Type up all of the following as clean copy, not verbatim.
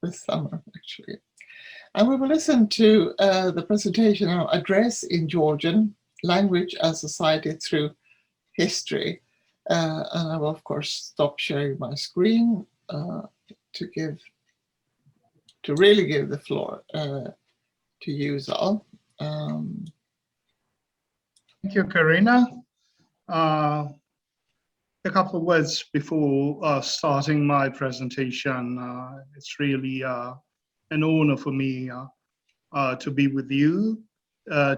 this summer, actually. And we will listen to the presentation of Address in Georgian, Language and Society Through History. And I will, of course, stop sharing my screen to really give the floor to you, Zaal. Thank you, Karina. A couple of words before starting my presentation. It's really an honor for me to be with you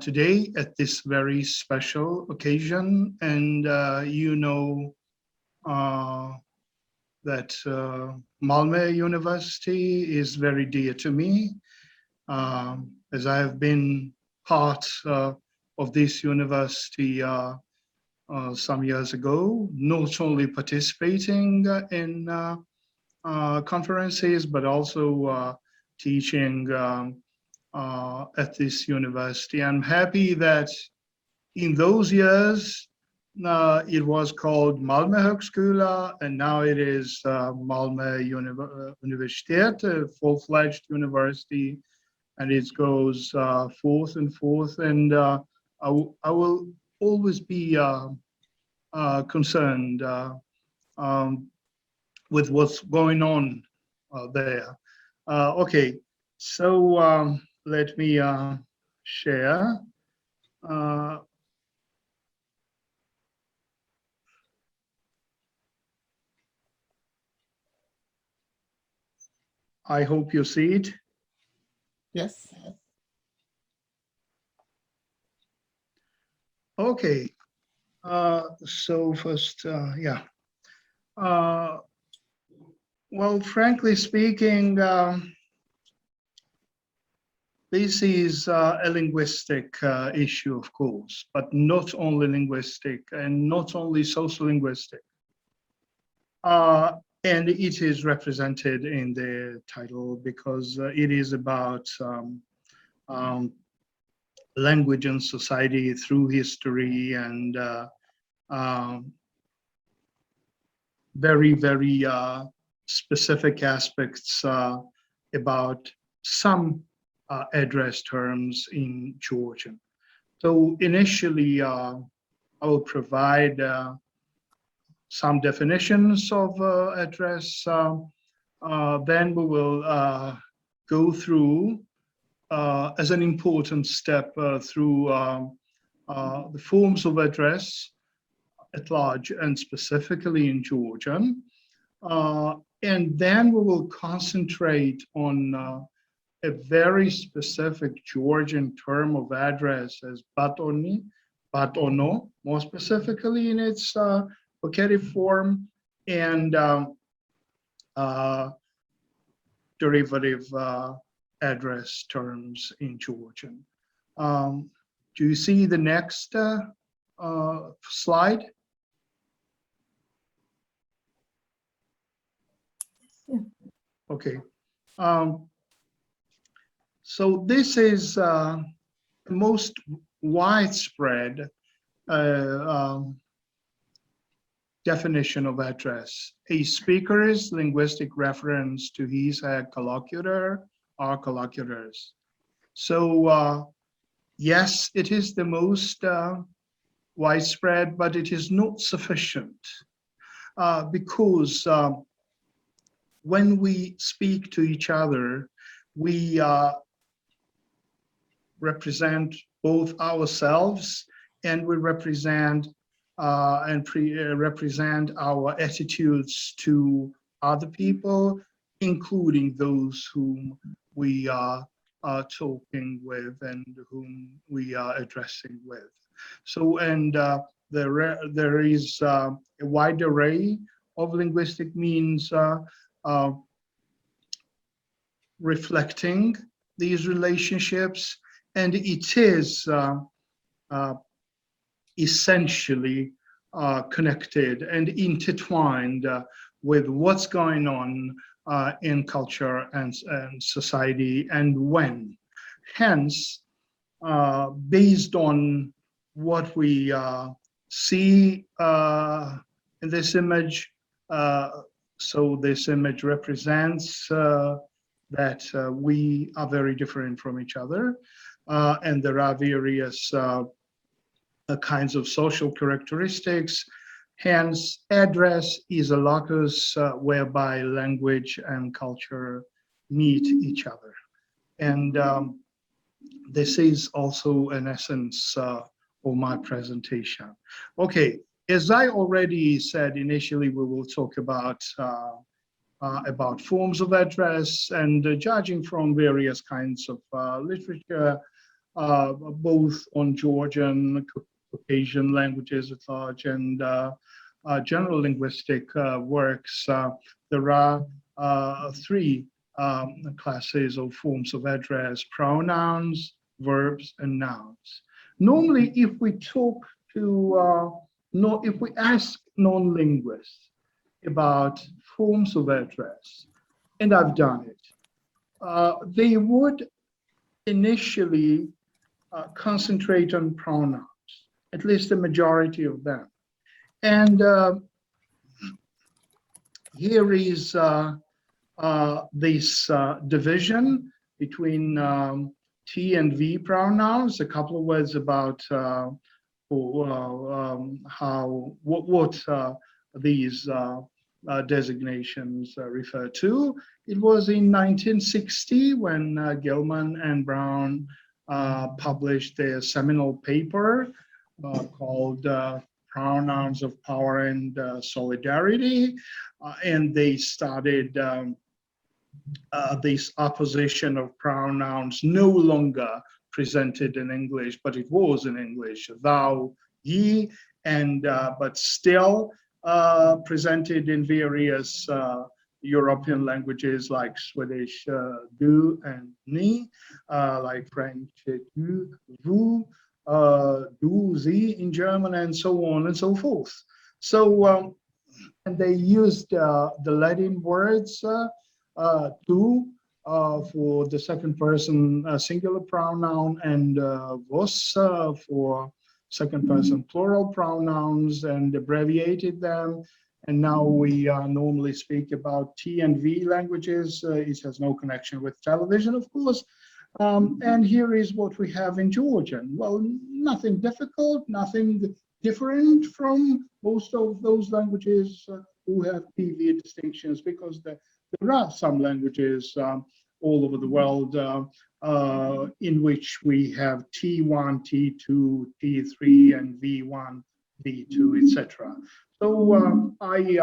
today at this very special occasion. And you know that Malmö University is very dear to me, as I have been part of this university some years ago, not only participating in conferences, but also teaching at this university. I'm happy that in those years, it was called Malmö Högskola, and now it is Malmö Universitet, a full-fledged university, and it goes forth and forth. And I will always be concerned with what's going on there. Okay, so let me share. I hope you see it. Yes. Okay. So first, yeah. Well, frankly speaking, this is a linguistic issue, of course, but not only linguistic and not only sociolinguistic. And it is represented in the title because it is about language and society through history, and very, very specific aspects about some address terms in Georgian. So initially, I will provide some definitions of address. Then we will go through, as an important step, through the forms of address at large and specifically in Georgian. And then we will concentrate on a very specific Georgian term of address as kalbat'on, more specifically in its vocative form, and derivative address terms in Georgian. Do you see the next slide? Yeah. Okay. So this is the most widespread definition of address. A speaker's linguistic reference to his/her collocutor or colloculars. So yes, it is the most widespread, but it is not sufficient because when we speak to each other, we represent both ourselves, and we represent represent our attitudes to other people, including those whom we are talking with and whom we are addressing with. So, and there is a wide array of linguistic means reflecting these relationships, and it is essentially connected and intertwined with what's going on in culture and society and when. Hence, based on what we see in this image, so this image represents that we are very different from each other, and there are various kinds of social characteristics. Hence, address is a locus whereby language and culture meet each other. And this is also an essence of my presentation. Okay, as I already said initially, we will talk about forms of address, and judging from various kinds of literature, both on Georgian, Caucasian languages at large, and general linguistic works, there are three classes of forms of address: pronouns, verbs, and nouns. Normally, if we talk to, if we ask non-linguists about forms of address, and I've done it, they would initially concentrate on pronouns, at least the majority of them. And here is this division between T and V pronouns. A couple of words about what these designations refer to. It was in 1960 when Gilman and Brown published their seminal paper called Pronouns of Power and Solidarity, and they started this opposition of pronouns no longer presented in English, but it was in English, thou, ye, and but still presented in various European languages like Swedish du and ni, like French tu, vous, du, sie in German, and so on and so forth. So, and they used the Latin words tu for the second person singular pronoun, and vos for second person plural pronouns, and abbreviated them. And now we normally speak about T and V languages. It has no connection with television, of course. And here is what we have in Georgian. Well, nothing difficult, nothing different from most of those languages who have TV distinctions, because there are some languages all over the world in which we have T1, T2, T3, and V1, V2, etc. So I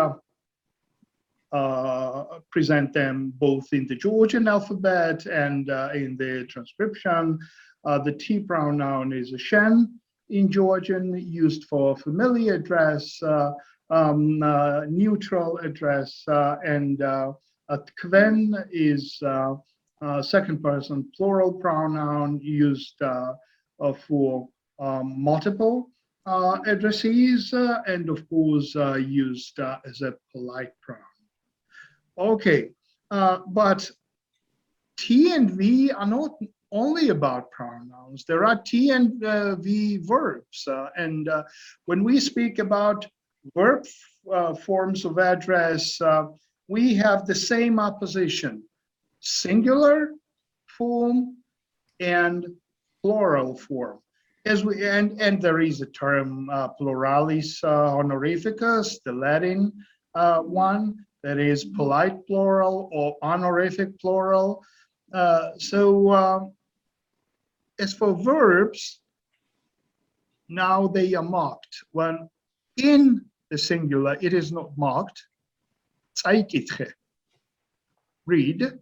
present them both in the Georgian alphabet and in the transcription. The T pronoun is a shen in Georgian, used for familiar address, neutral address, and tkven is second person plural pronoun used for multiple addressees, and of course used as a polite pronoun. Okay, but T and V are not only about pronouns. There are T and V verbs, and when we speak about verb forms of address, we have the same opposition: singular form and plural form. As we and there is a term pluralis honorificus, the Latin one, that is polite plural or honorific plural. So as for verbs, now they are marked. When in the singular, it is not marked, read,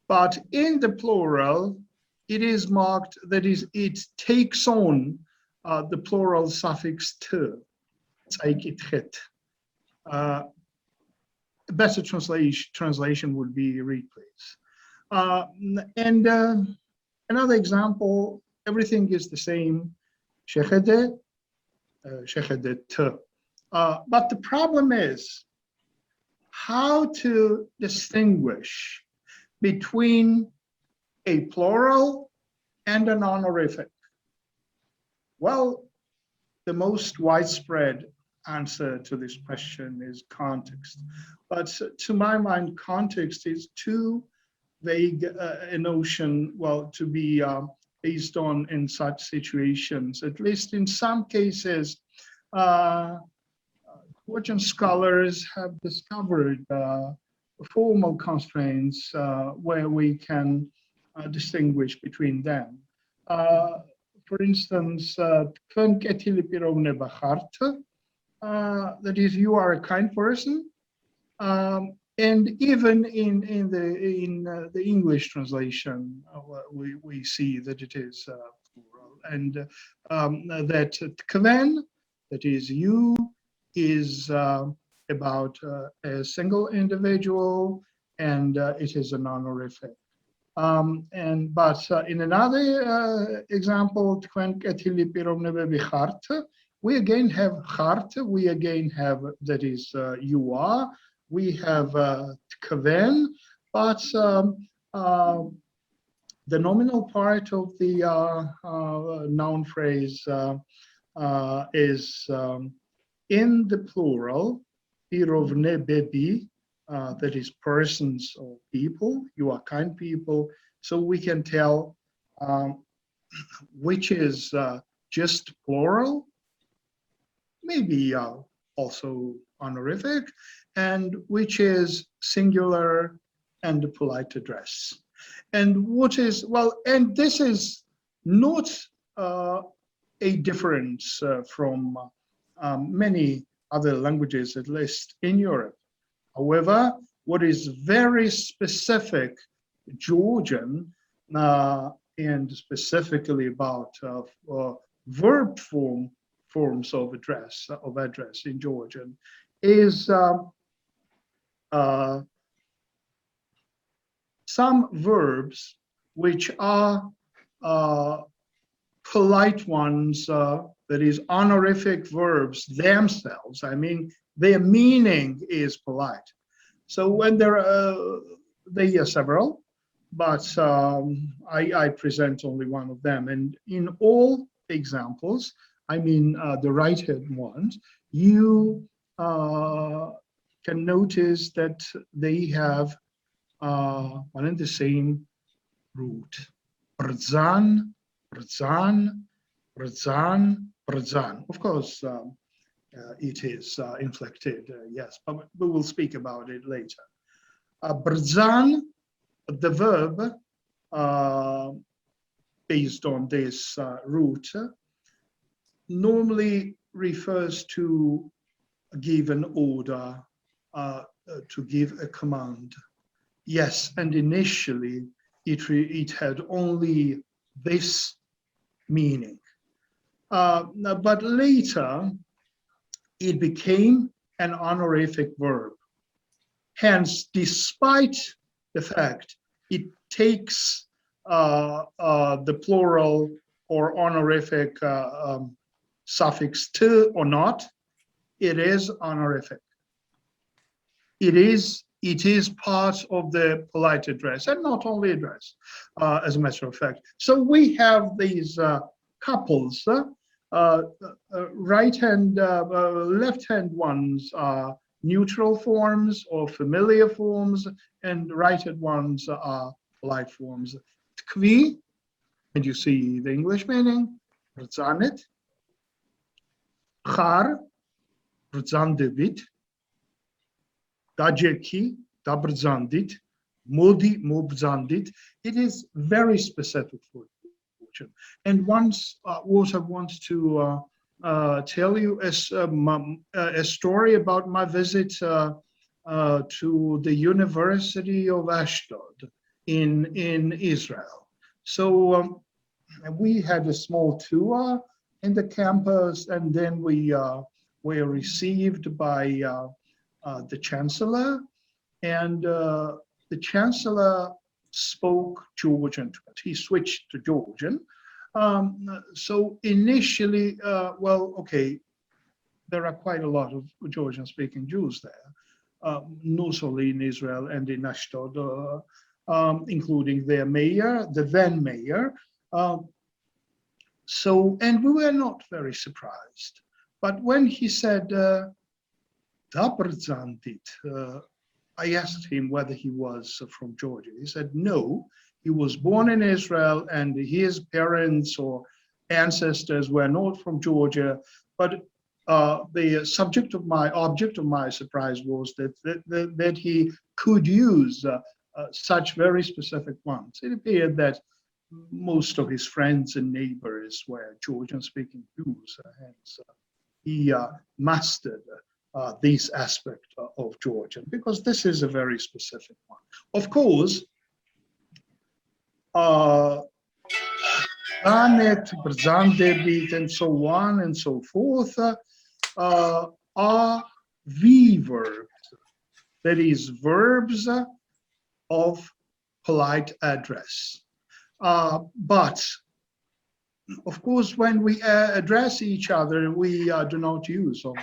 but in the plural, it is marked, that is, it takes on the plural suffix to, a better translation would be read, please. And another example, everything is the same, shechede, shechedet. But the problem is how to distinguish between a plural and an honorific. Well, the most widespread answer to this question is context. But to my mind, context is too vague a notion, well, to be based on in such situations. At least in some cases, Georgian scholars have discovered formal constraints where we can distinguish between them. For instance, that is, you are a kind person. And even in the English translation, we see that it is plural, and that tkven, that is you, is about a single individual, and it is an honorific. But in another example, we again have hart, we again have, that is, you are, we have tkven, but the nominal part of the noun phrase is in the plural, pirovne bebi, that is persons or people, you are kind people. So we can tell which is just plural, maybe also honorific, and which is singular and a polite address. And what is, well, and this is not a difference from many other languages, at least in Europe. However, what is very specific Georgian, and specifically about verb forms of address in Georgian, is some verbs which are polite ones, that is, honorific verbs themselves. I mean, their meaning is polite. So when there are several, but I present only one of them. And in all examples, I mean the right-hand ones, you can notice that they have one and the same root. Brzan, brzan, brzan, brzan. Of course, it is inflected, yes, but we will speak about it later. Brzan, the verb, based on this root, normally refers to give an order, to give a command. Yes, and initially it had only this meaning. But later, it became an honorific verb. Hence, despite the fact it takes the plural or honorific suffix to or not, it is honorific. It is part of the polite address, and not only address, as a matter of fact. So we have these couples. Right-hand, left-hand ones are neutral forms or familiar forms, and right-hand ones are polite forms. Tkvi, and you see the English meaning, brzanit. Char, brzandevit. Dajeki, dabrzandit. Modi, mobzandit. It is very specific for Georgian. And once, what I want to tell you is a story about my visit to the University of Ashdod in Israel. So we had a small tour in the campus, and then we were received by the chancellor, and the chancellor spoke Georgian. He switched to Georgian. So initially, well, okay, there are quite a lot of Georgian-speaking Jews there, not only in Israel and in Ashdod, including their mayor, the then mayor. So, and we were not very surprised. But when he said, Dabrzandit, I asked him whether he was from Georgia. He said, no, he was born in Israel and his parents or ancestors were not from Georgia. But the object of my surprise was that he could use such very specific ones. It appeared that most of his friends and neighbors were Georgian-speaking Jews, hence he mastered this aspect of Georgian, because this is a very specific one. Of course, Anet, Brzandebit, and so on and so forth are V verbs, that is, verbs of polite address. But of course, when we address each other, we do not use all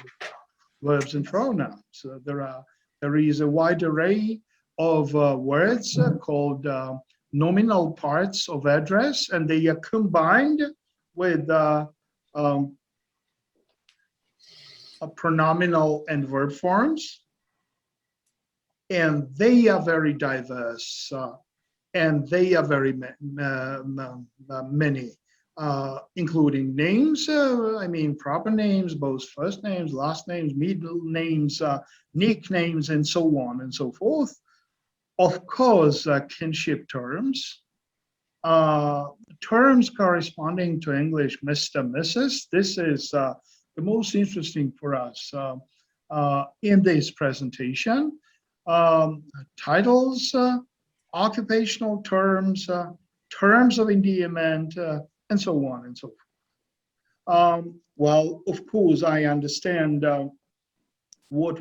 verbs and pronouns. There is a wide array of words called nominal parts of address, and they are combined with pronominal and verb forms, and they are very diverse, and they are very many, including names, I mean proper names, both first names, last names, middle names, nicknames, and so on and so forth. Of course, kinship terms, terms corresponding to English Mr., Mrs. This is the most interesting for us in this presentation. Titles, occupational terms, terms of endearment, and so on and so forth. Well, of course, I understand what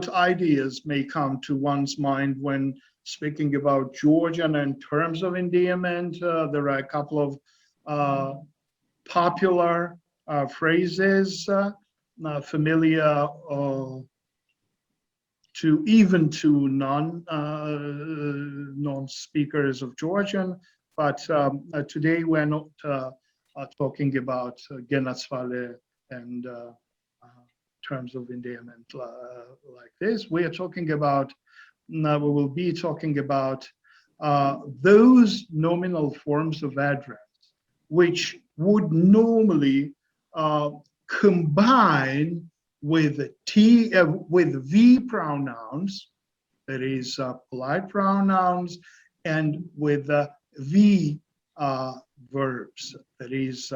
ideas may come to one's mind when speaking about Georgian and terms of endearment. There are a couple of popular phrases familiar to non-speakers of Georgian, but today we're not talking about genatsvale and terms of endearment like this. We are talking about, we will be talking about those nominal forms of address which would normally combine with with V pronouns, that is polite pronouns, and with V verbs, that is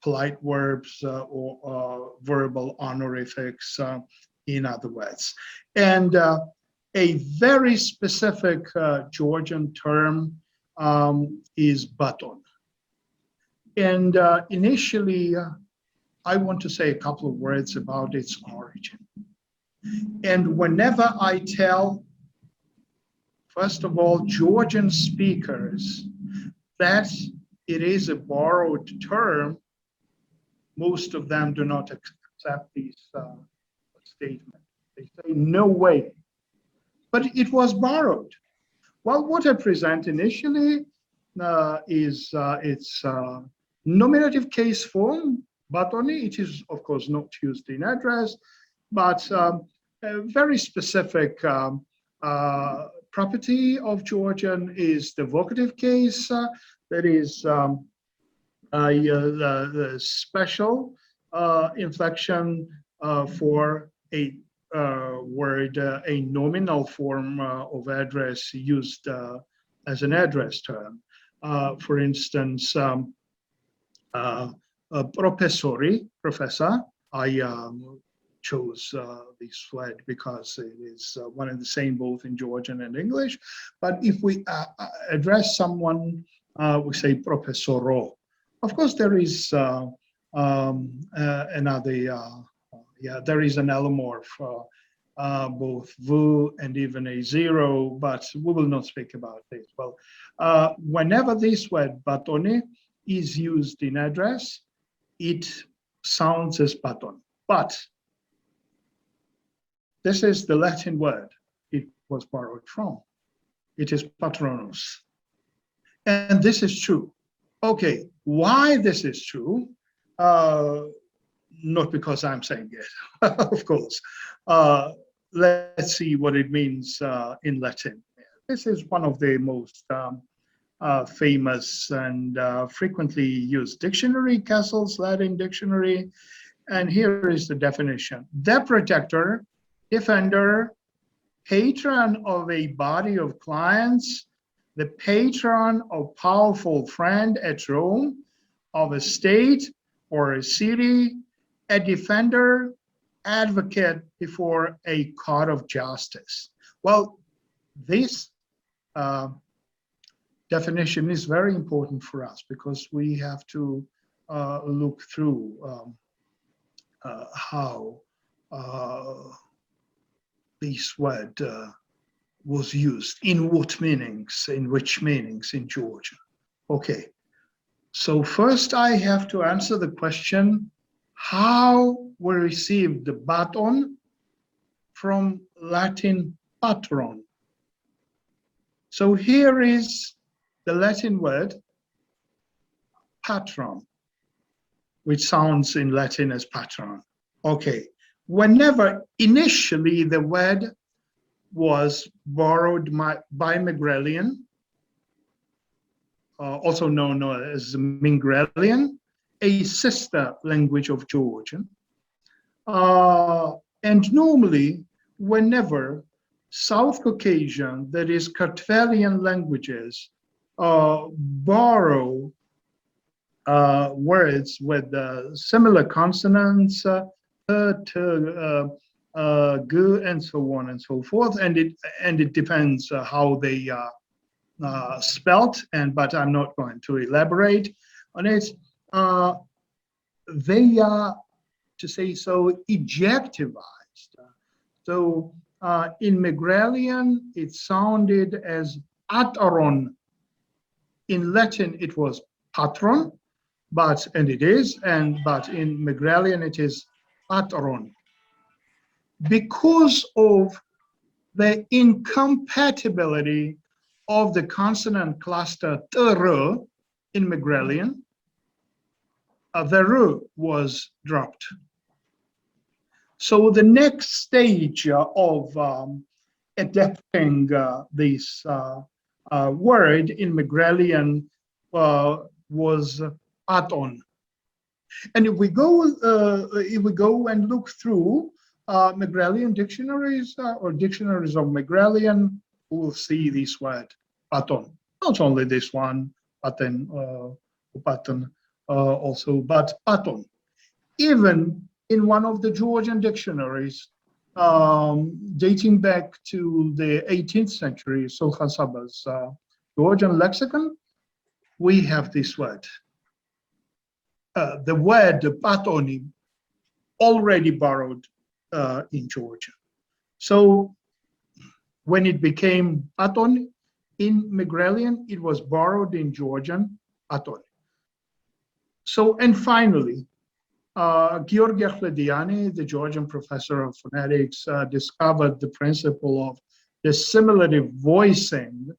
polite verbs or verbal honorifics, in other words. And a very specific Georgian term is baton. And initially, I want to say a couple of words about its origin. And whenever I tell, first of all, Georgian speakers that it is a borrowed term, most of them do not accept this statement. They say, no way. But it was borrowed. Well, what I present initially is its nominative case form, batoni. It is, of course, not used in address, but a very specific property of Georgian is the vocative case. That is the special inflection for a word, a nominal form of address used as an address term. For instance, professori, professor. I chose this word because it is one and the same both in Georgian and English. But if we address someone, we say professoro. Of course, there is there is an allomorph, both vu and even a zero, but we will not speak about this. Well, whenever this word batoni is used in address, it sounds as baton. But this is the Latin word it was borrowed from. It is patronus. And this is true. Okay, why this is true? not because I'm saying it, of course. Let's see what it means in Latin. This is one of the most famous and frequently used dictionary, Castle's Latin Dictionary. And here is the definition. The protector, defender, patron of a body of clients, the patron of powerful friend at Rome, of a state or a city, a defender, advocate before a court of justice. Well, this definition is very important for us because we have to look through how this word was used, in what meanings, in which meanings in Georgian. Okay, so first I have to answer the question, how we received the baton from Latin patron. So here is the Latin word patron, which sounds in Latin as patron. Okay, whenever initially the word was borrowed by Megrelian, also known as Mingrelian, a sister language of Georgian. And normally, whenever South Caucasian, that is Kartvelian languages, borrow words with similar consonants, g, and so on and so forth, and it depends how they spelt, but I'm not going to elaborate on it. They are, to say so, ejectivized. So in Megrelian, it sounded as ataron. In Latin, it was patron, and it is, but in Megrelian, it is ataron. Because of the incompatibility of the consonant cluster tr in Megrelian, the r was dropped. So the next stage of adapting this word in Megrelian was aton. And if we go and look through Megrelian dictionaries or dictionaries of Megrelian, we will see this word aton. Not only this one, paten, also, but aton. Even in one of the Georgian dictionaries dating back to the 18th century, Sulkhasaba's Georgian lexicon, we have this word. The word patoni already borrowed in Georgia. So when it became paton in Megrelian, it was borrowed in Georgian paton. So, and finally, Georgi Akhlediani, the Georgian professor of phonetics, discovered the principle of dissimilative voicing.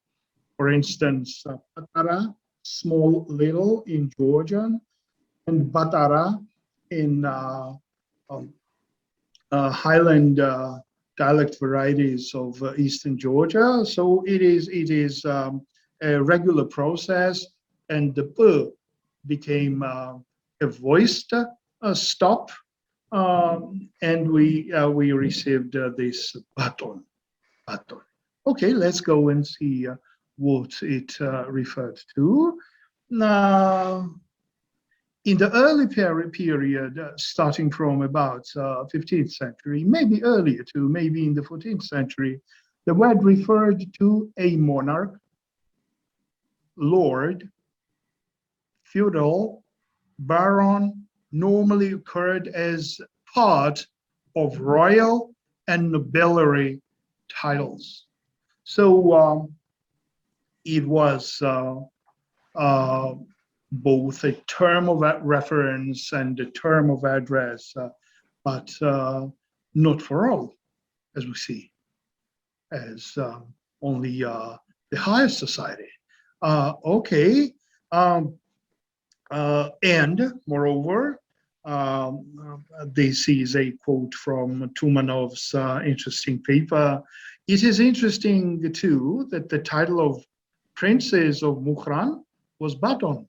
For instance, patara, small, little in Georgian, and batara in highland dialect varieties of Eastern Georgia. So it is a regular process, and the p became a voiced stop, and we received this baton. Okay, let's go and see what it referred to. Now, in the early period, starting from about 15th century, maybe earlier too, maybe in the 14th century, the word referred to a monarch, lord, feudal, baron, normally occurred as part of royal and nobility titles. So it was both a term of reference and a term of address, but not for all, as we see, as only the highest society. Okay, and moreover, This is a quote from Tumanov's interesting paper. It is interesting, too, that the title of Princess of Mukhran was Baton,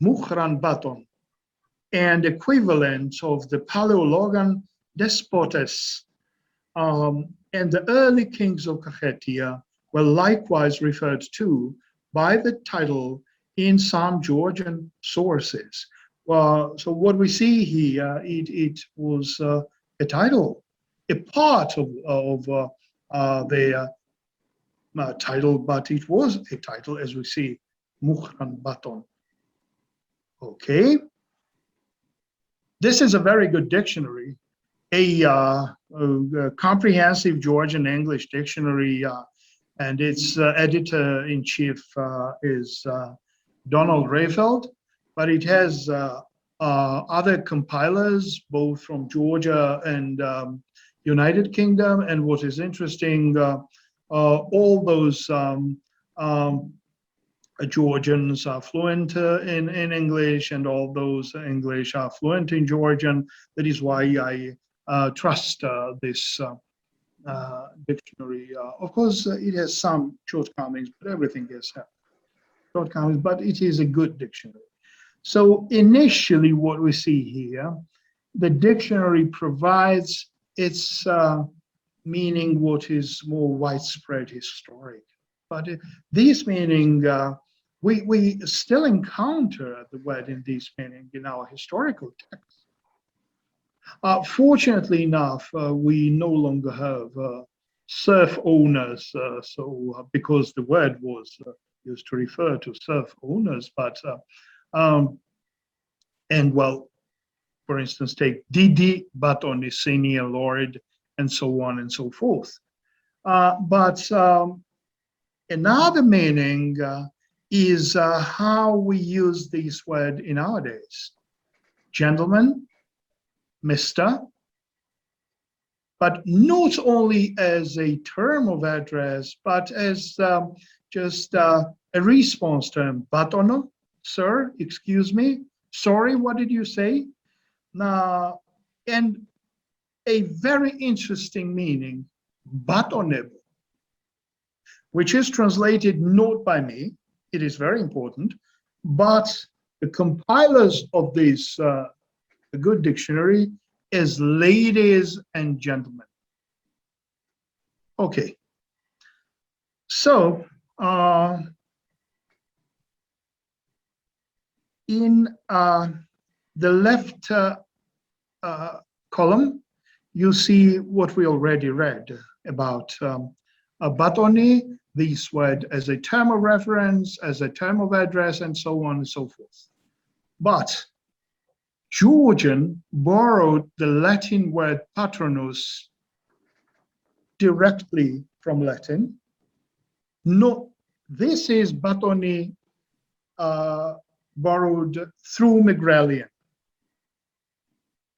Mukhran Baton, and equivalent of the Paleologan Despotes. And the early kings of Kakhetiya were likewise referred to by the title in some Georgian sources. So what we see here, it was a title, a part of their title, but it was a title, as we see, Mukhran Baton. Okay. This is a very good dictionary, a comprehensive Georgian English dictionary, and its editor-in-chief is Donald Rayfeld, but it has other compilers, both from Georgia and United Kingdom. And what is interesting, all those Georgians are fluent in English, and all those English are fluent in Georgian. That is why I trust this dictionary. Of course, it has some shortcomings, but everything has shortcomings, but it is a good dictionary. So initially what we see here, the dictionary provides its meaning what is more widespread historic. But this meaning, we still encounter the word in this meaning in our historical texts. Fortunately enough, we no longer have serf owners, because the word was used to refer to serf owners, but and well, for instance, take didi-senior lord, and so on and so forth. But another meaning is how we use this word in our days. Gentleman, Mr., but not only as a term of address, but as just a response term. Batono, sir, excuse me, sorry, what did you say? And a very interesting meaning, baton'eb, which is translated not by me, it is very important, but the compilers of this good dictionary is ladies and gentlemen. Okay, so in the left column, you see what we already read about batoni, this word as a term of reference, as a term of address, and so on and so forth. But Georgian borrowed the Latin word patronus directly from Latin. No, this is batoni borrowed through Megrelian.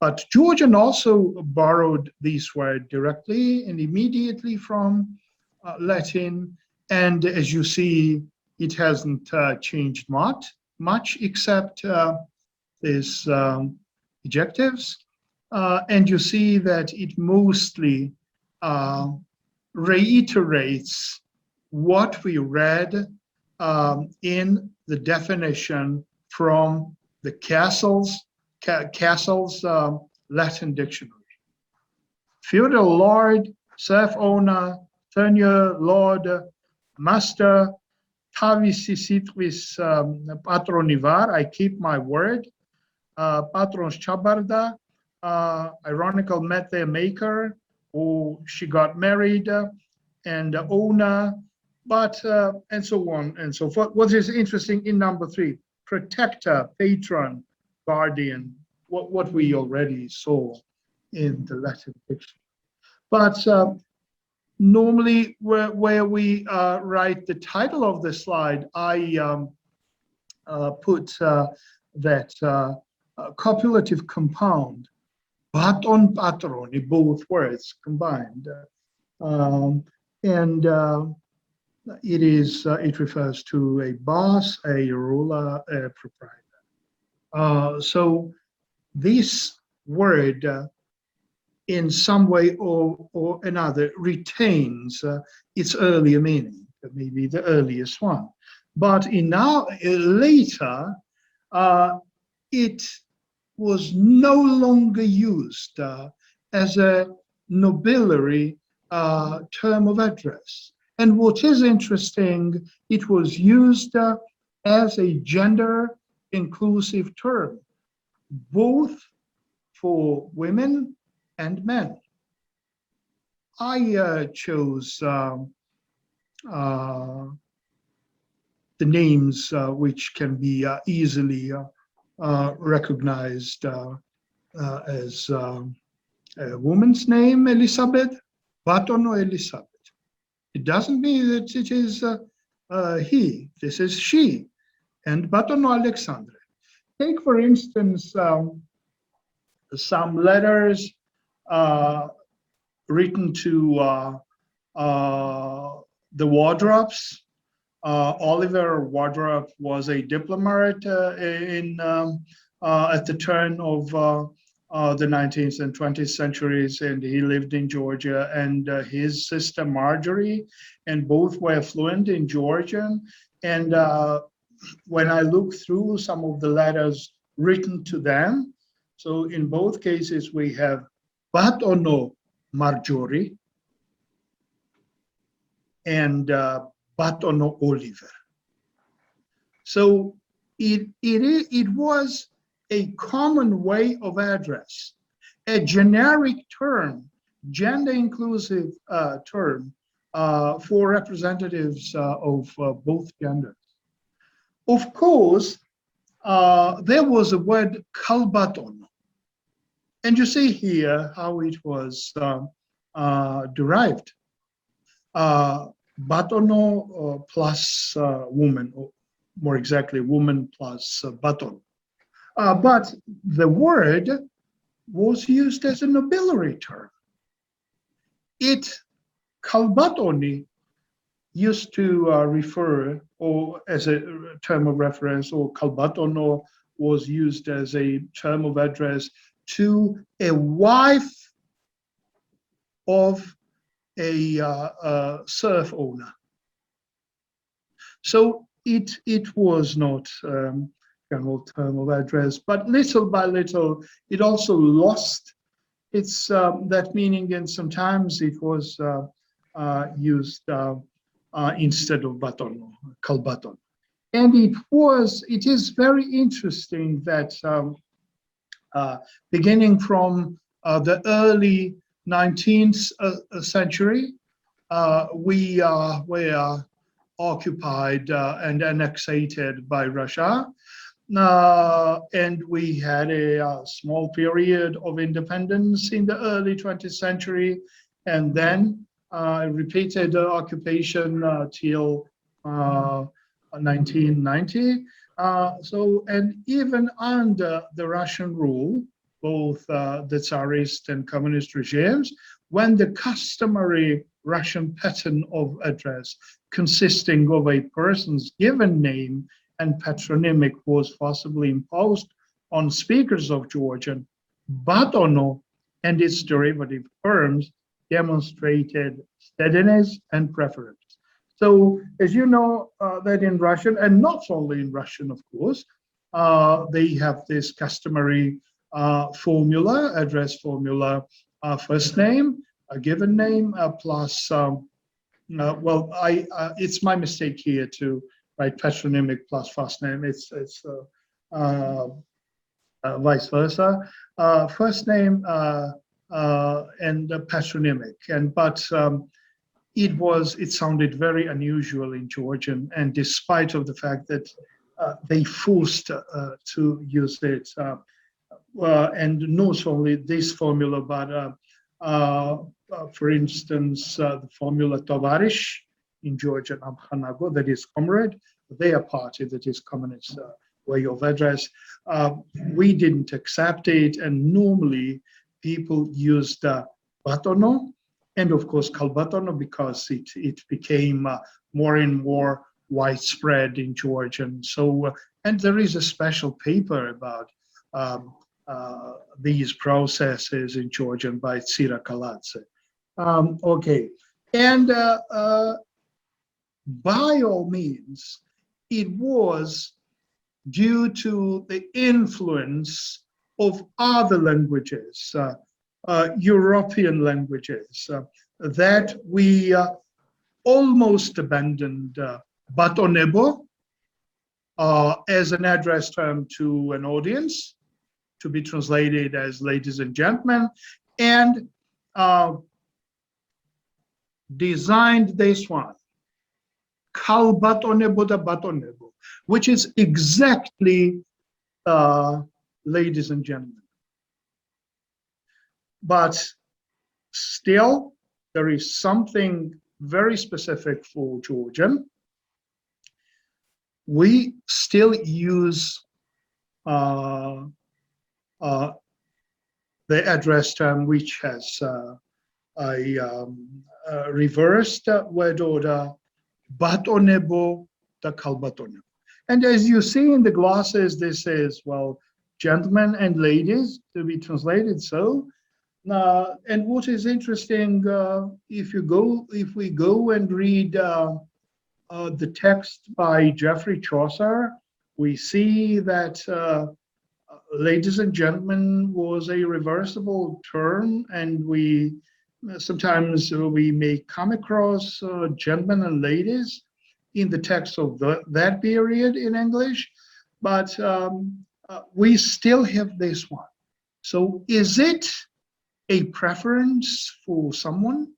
But Georgian also borrowed this word directly and immediately from Latin. And as you see, it hasn't changed much except these adjectives. And you see that it mostly reiterates what we read in the definition from the Castle's Latin dictionary. Feudal lord, serf owner, tenure, lord, master, tavisi sitvis patronivar, I keep my word, patrons chabarda, ironical mete maker, or she got married, and owner, but and so on and so forth. What is interesting in number 3, protector, patron, guardian, what we already saw in the Latin dictionary. But normally where we write the title of the slide, I put that copulative compound, baton, patron, both words combined. And it refers to a boss, a ruler, a proprietor. So this word in some way or another retains its earlier meaning, maybe the earliest one. But in now later, it was no longer used as a nobiliary term of address. And what is interesting, it was used as a gender inclusive term, both for women and men. I chose the names which can be easily recognized as a woman's name, Elizabeth, kalbat'on Elizabeth. It doesn't mean that it is he, this is she, and kalbat'on Alexandre. Take, for instance, some letters written to the Wardropes. Oliver Wardrop was a diplomat at the turn of the 19th and 20th centuries, and he lived in Georgia, and his sister Marjorie, and both were fluent in Georgian. And when I look through some of the letters written to them, so in both cases we have kalbat'on Marjorie and kalbat'on Oliver. So it was a common way of address, a generic term, gender inclusive term for representatives of both genders. Of course, there was a word kalbat'on, and you see here how it was derived. Kalbat'on plus woman, or more exactly, woman plus kalbat'on. But the word was used as a nobiliary term. Kalbat'oni used to refer, or as a term of reference, or kalbat'on was used as a term of address to a wife of a serf owner. So it was not general term of address, but little by little, it also lost its that meaning, and sometimes it was used instead of kalbat'on. And it is very interesting that beginning from the early 19th century, we were occupied and annexated by Russia. And we had a small period of independence in the early 20th century, and then repeated occupation till 1990. And even under the Russian rule, both the Tsarist and communist regimes, when the customary Russian pattern of address consisting of a person's given name and patronymic was forcibly imposed on speakers of Georgian, kalbat'on and its derivative terms demonstrated steadiness and preference. So, as you know, that in Russian, and not only in Russian, of course, they have this customary formula, address formula, first name, a given name, plus, well, it's my mistake here to write patronymic plus first name. It's vice versa. First name and patronymic, but it sounded very unusual in Georgian, and despite of the fact that they forced to use it, and not only this formula, but for instance, the formula tovarish in Georgian, amkhanago, that is comrade, their party, that is communist way of address. We didn't accept it, and normally people used kalbat'on, and of course kalbat'on, because it became more and more widespread in Georgian. So, and there is a special paper about these processes in Georgian by Tsira-Kaladze. Okay, and by all means, it was due to the influence of other languages, European languages, that we almost abandoned kalbat'on.eb.o as an address term to an audience, to be translated as ladies and gentlemen, and designed this one, kalbat'on.eb.o, which is exactly ladies and gentlemen. But still, there is something very specific for Georgian. We still use the address term, which has a reversed word order, bat'on.eb.o, the kalbat'on. And as you see in the glosses, this is, well, gentlemen and ladies, to be translated so. And what is interesting, if we go and read the text by Geoffrey Chaucer, we see that ladies and gentlemen was a reversible term, and we sometimes we may come across gentlemen and ladies in the text of that period in English, but we still have this one. So is it a preference for someone?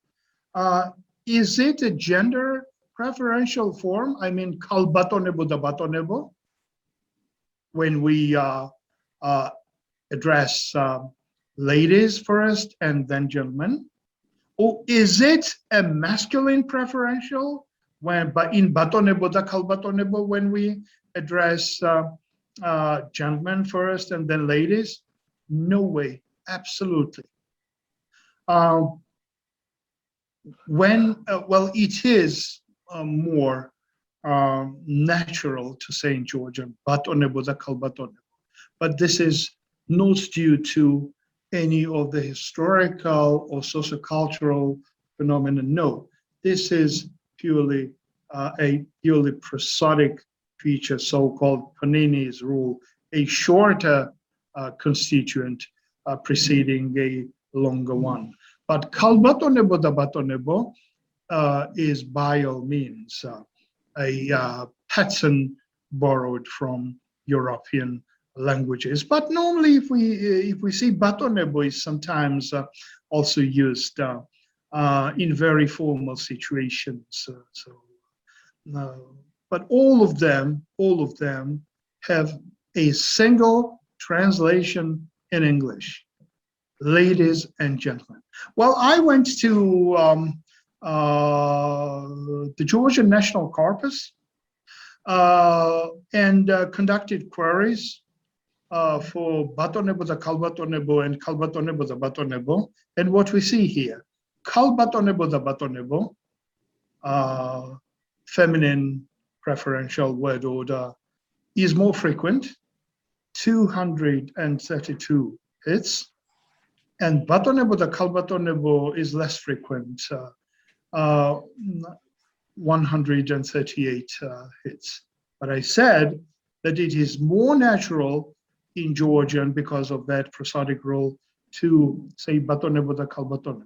Is it a gender preferential form? I mean, kalbat'on.eb.o, the bat'on.eb.o, when we address ladies first and then gentlemen? Or is it a masculine preferential when, but in bat'on.eb.o, the kalbat'on.eb.o, when we address gentlemen first and then ladies? No way, absolutely. Well, it is more natural to say in Georgian, bat'on.eb.o, the kalbat'on.eb.o. But this is not due to any of the historical or socio-cultural phenomena. No, this is purely a purely prosodic feature, so-called Panini's rule, a shorter constituent preceding a longer one. But kalbat'on.eb.o, the bat'on.eb.o is by all means a pattern borrowed from European languages. But normally, if we see bat'on.eb.o is sometimes also used in very formal situations. But all of them have a single translation in English: ladies and gentlemen. Well, I went to the Georgian National Corpus and conducted queries for bat'on.eb.o, the kalbat'on.eb.o, and kalbat'on.eb.o, the bat'on.eb.o. And what we see here, kalbat'on.eb.o, the bat'on.eb.o, feminine preferential word order, is more frequent, 232 hits. And bat'on.eb.o, the kalbat'on.eb.o is less frequent, 138 hits. But I said that it is more natural in Georgian, because of that prosodic rule, to say bat'on.eb.o, the kalbat'on.eb.o.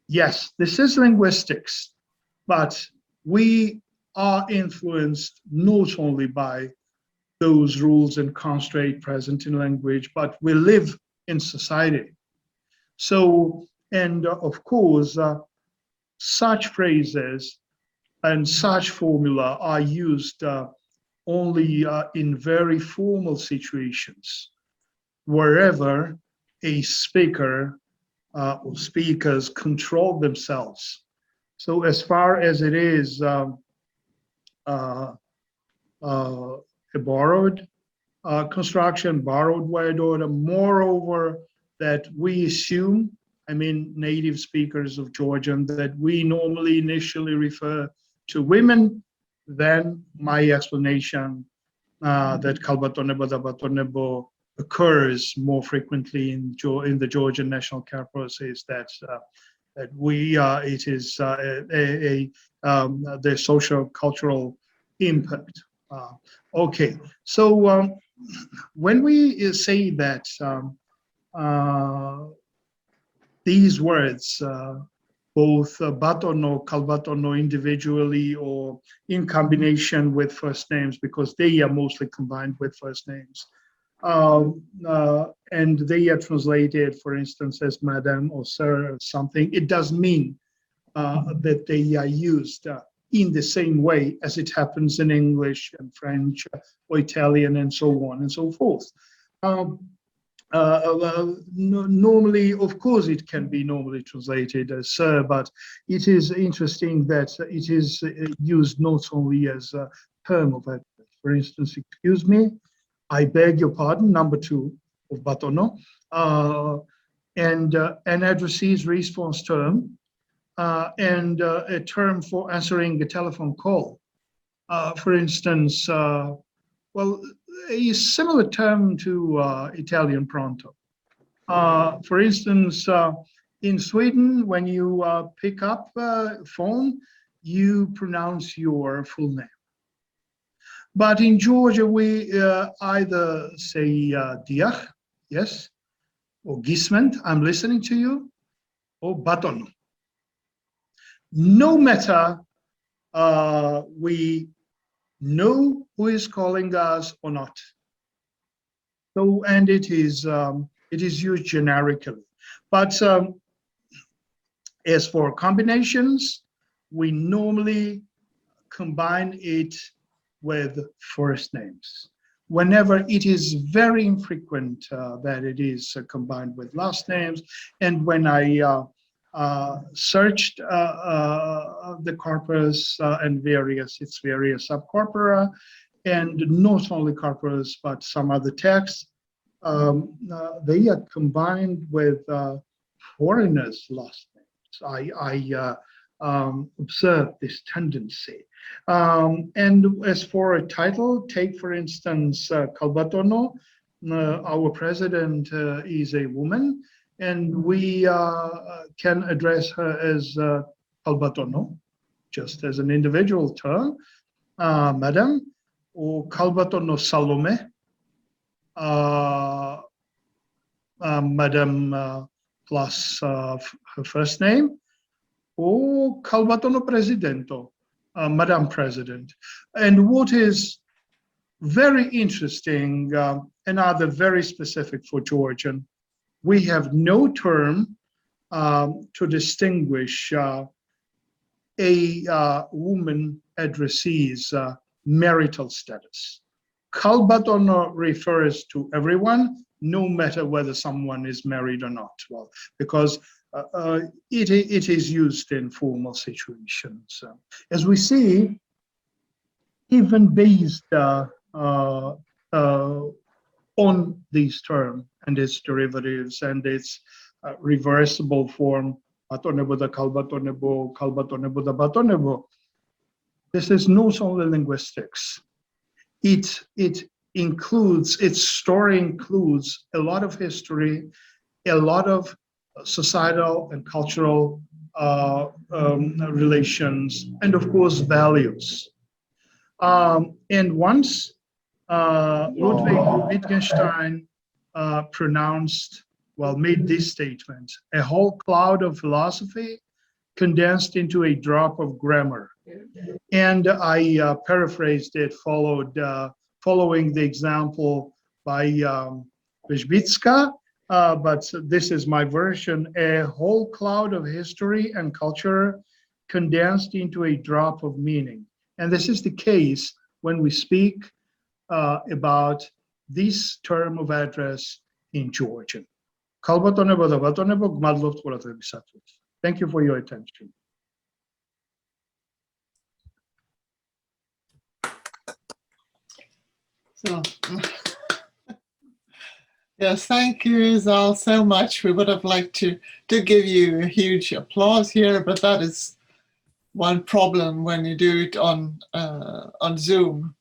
Yes, this is linguistics, but we are influenced not only by those rules and constraints present in language, but we live in society. So, and of course, such phrases and such formula are used only in very formal situations, wherever a speaker or speakers control themselves. So as far as it is a borrowed construction, borrowed word order, moreover, that we assume, I mean, native speakers of Georgian, that we normally initially refer to women, then my explanation that kalbat'on.eb.o, the bat'on.eb.o occurs more frequently in the Georgian national corpus is that it is the socio-cultural impact. Okay, so when we say that these words, both kalbat'on or kalbat'on individually or in combination with first names, because they are mostly combined with first names, and they are translated, for instance, as madam or sir or something, it does mean that they are used in the same way as it happens in English and French or Italian and so on and so forth. Normally, of course, it can be normally translated as sir, but it is interesting that it is used not only as a term of address. For instance, excuse me, I beg your pardon, number 2 of batono, and an addressee's response term, and a term for answering a telephone call. For instance, well, a similar term to Italian pronto. For instance, in Sweden, when you pick up a phone, you pronounce your full name. But in Georgia, we either say diach, yes, or gisment, I'm listening to you, or batono. No matter we know who is calling us or not. So, and it is used generically. But as for combinations, we normally combine it with first names. Whenever it is very infrequent that it is combined with last names, and when I searched the corpus and its various subcorpora, and not only corpus but some other texts, they are combined with foreigners' last names. I observed this tendency. And as for a title, take for instance kalbat'on. Our president is a woman, and we can address her as kalbat'on, just as an individual term, madam, or kalbat'on Salome, madam plus her first name, or kalbat'on presidento, madam president. And what is very interesting, another very specific for Georgian, we have no term to distinguish a woman addressee's marital status. Kalbat'on refers to everyone, no matter whether someone is married or not. Well, because it is used in formal situations. As we see, even based on these terms and its derivatives and its reversible form, kalbat'on.eb.o. This is not only linguistics. Its story includes a lot of history, a lot of societal and cultural relations, and of course values. And once Ludwig Wittgenstein made this statement: a whole cloud of philosophy condensed into a drop of grammar. And I paraphrased it, following the example by Vezbitska, but this is my version: a whole cloud of history and culture condensed into a drop of meaning. And this is the case when we speak about this term of address in Georgian. Thank you for your attention. So, yes, thank you, Zaal, so much. We would have liked to give you a huge applause here, but that is one problem when you do it on Zoom.